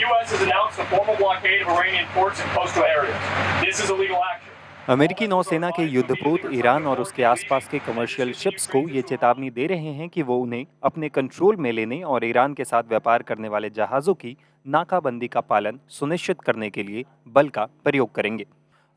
U.S. has announced a formal blockade of Iranian ports and coastal areas. This is a legal action. अमेरिकी नौसेना के युद्धपोत Iran और उसके आसपास के कमर्शियल शिप्स को ये चेतावनी दे रहे हैं कि वो उन्हें अपने कंट्रोल में लेने और ईरान के साथ व्यापार करने वाले जहाज़ों की नाकाबंदी का पालन सुनिश्चित करने के लिए बल का प्रयोग करेंगे।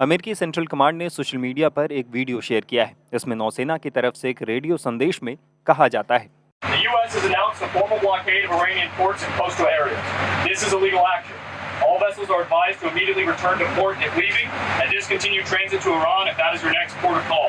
अमेरिकी सेंट्रल कमांड ने सोशल मीडिया पर एक वीडियो शेयर किया है। इसमें नौसेना की तरफ से एक रेडियो संदेश में कहा जाता है, The U.S. has announced a formal blockade of Iranian ports and coastal areas. This is a legal action. All vessels are advised to immediately return to port if leaving and discontinue transit to Iran if that is your next port of call.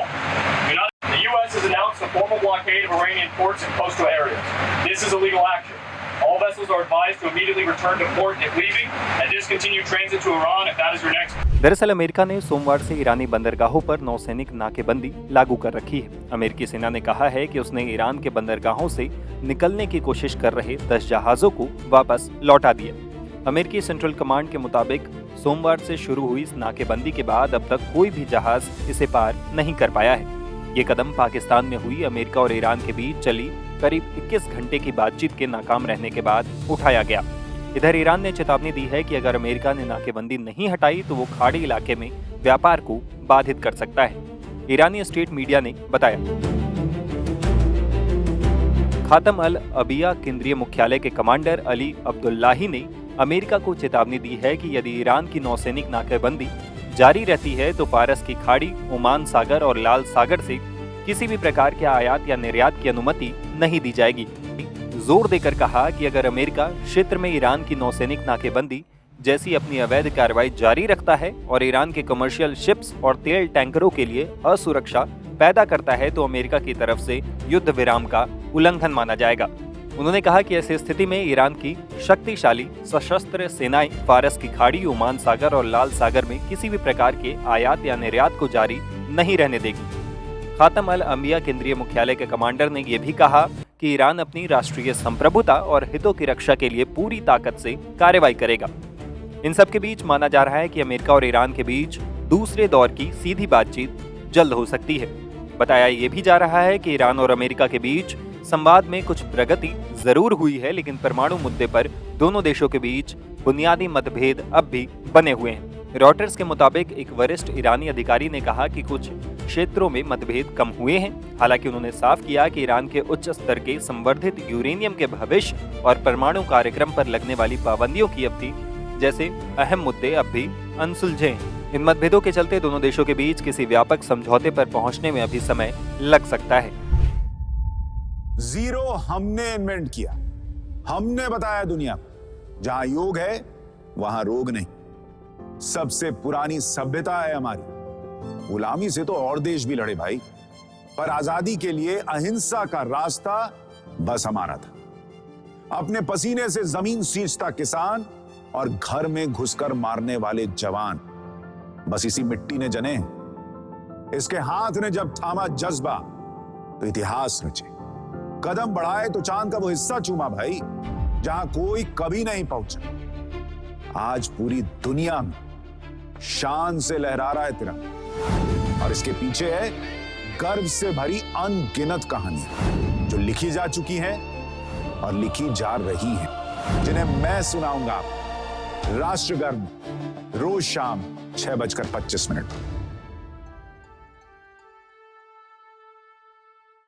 The U.S. has announced a formal blockade of Iranian ports and coastal areas. This is a legal action. All vessels are advised to immediately return to port if leaving and discontinue transit to Iran if that is your next. दरअसल America ने सोमवार से ईरानी बंदरगाहों पर नौसैनिक नाकेबंदी लागू कर रखी है। अमेरिकी सेना ने कहा है कि उसने ईरान के बंदरगाहों से निकलने की कोशिश कर रहे 10 जहाजों को वापस लौटा दिया। अमेरिकी सेंट्रल कमांड के मुताबिक सोमवार से शुरू हुई इस नाकेबंदी के बाद अब तक कोई भी जहाज इसे पार नहीं कर पाया है। ये कदम पाकिस्तान में हुई अमेरिका और ईरान के बीच चली करीब 21 घंटे की बातचीत के नाकाम रहने के बाद उठाया गया। इधर ईरान ने चेतावनी दी है कि अगर अमेरिका ने नाकेबंदी नहीं हटाई तो वो खाड़ी इलाके में व्यापार को बाधित कर सकता है। ईरानी स्टेट मीडिया ने बताया। खातम अल अबिया केंद्रीय मुख्यालय के कमांडर अली अब्दुल्लाही ने अमेरिका को चेतावनी दी है कि यदि ईरान की नौसैनिक नाकेबंदी जारी रहती है तो फारस की खाड़ी, ओमान सागर और लाल सागर से किसी भी प्रकार के आयात या निर्यात की अनुमति नहीं दी जाएगी। जोर देकर कहा कि अगर अमेरिका क्षेत्र में ईरान की नौसैनिक नाकेबंदी जैसी अपनी अवैध कार्रवाई जारी रखता है और ईरान के कमर्शियल शिप्स और तेल टैंकरों के लिए असुरक्षा पैदा करता है तो अमेरिका की तरफ से युद्ध विराम का उल्लंघन माना जाएगा। उन्होंने कहा कि ऐसी स्थिति में ईरान की शक्तिशाली सशस्त्र सेनाएं फारस की खाड़ी, ओमान सागर और लाल सागर में किसी भी प्रकार के आयात या निर्यात को जारी नहीं रहने देगी। खातम अल अंबिया केंद्रीय मुख्यालय के कमांडर ने यह भी कहा कि ईरान अपनी राष्ट्रीय संप्रभुता और हितों की रक्षा के लिए पूरी ताकत से कार्रवाई करेगा। इन सब के बीच माना जा रहा है कि अमेरिका और ईरान के बीच दूसरे दौर की सीधी बातचीत जल्द हो सकती है। बताया ये भी जा रहा है कि ईरान और अमेरिका के बीच संवाद में कुछ प्रगति जरूर हुई है, लेकिन परमाणु मुद्दे पर दोनों देशों के बीच बुनियादी मतभेद अब भी बने हुए हैं। रॉयटर्स के मुताबिक एक वरिष्ठ ईरानी अधिकारी ने कहा कि कुछ क्षेत्रों में मतभेद कम हुए हैं। हालांकि उन्होंने साफ किया कि ईरान के उच्च स्तर के संवर्धित यूरेनियम के भविष्य और परमाणु कार्यक्रम पर लगने वाली पाबंदियों की अवधि जैसे अहम मुद्दे अब भी अनसुलझे हैं। इन मतभेदों के चलते दोनों देशों के बीच किसी व्यापक समझौते पर पहुंचने में अभी समय लग सकता है। जीरो हमने इन्वेंट किया, हमने बताया दुनिया को, जहां योग है वहां रोग नहीं। सबसे पुरानी सभ्यता है हमारी। गुलामी से तो और देश भी लड़े भाई, पर आजादी के लिए अहिंसा का रास्ता बस हमारा था। अपने पसीने से जमीन सींचता किसान और घर में घुसकर मारने वाले जवान, बस इसी मिट्टी ने जने। इसके हाथ ने जब थामा जज्बा तो इतिहास रचे। कदम बढ़ाए तो चांद का वो हिस्सा चूमा भाई, जहां कोई कभी नहीं पहुंचा। आज पूरी दुनिया में शान से लहरा रहा है तिरंगा, और इसके पीछे है गर्व से भरी अनगिनत कहानियां जो लिखी जा चुकी हैं और लिखी जा रही हैं, जिन्हें मैं सुनाऊंगा आपको राष्ट्रगर्व रोज शाम 6:25 पर।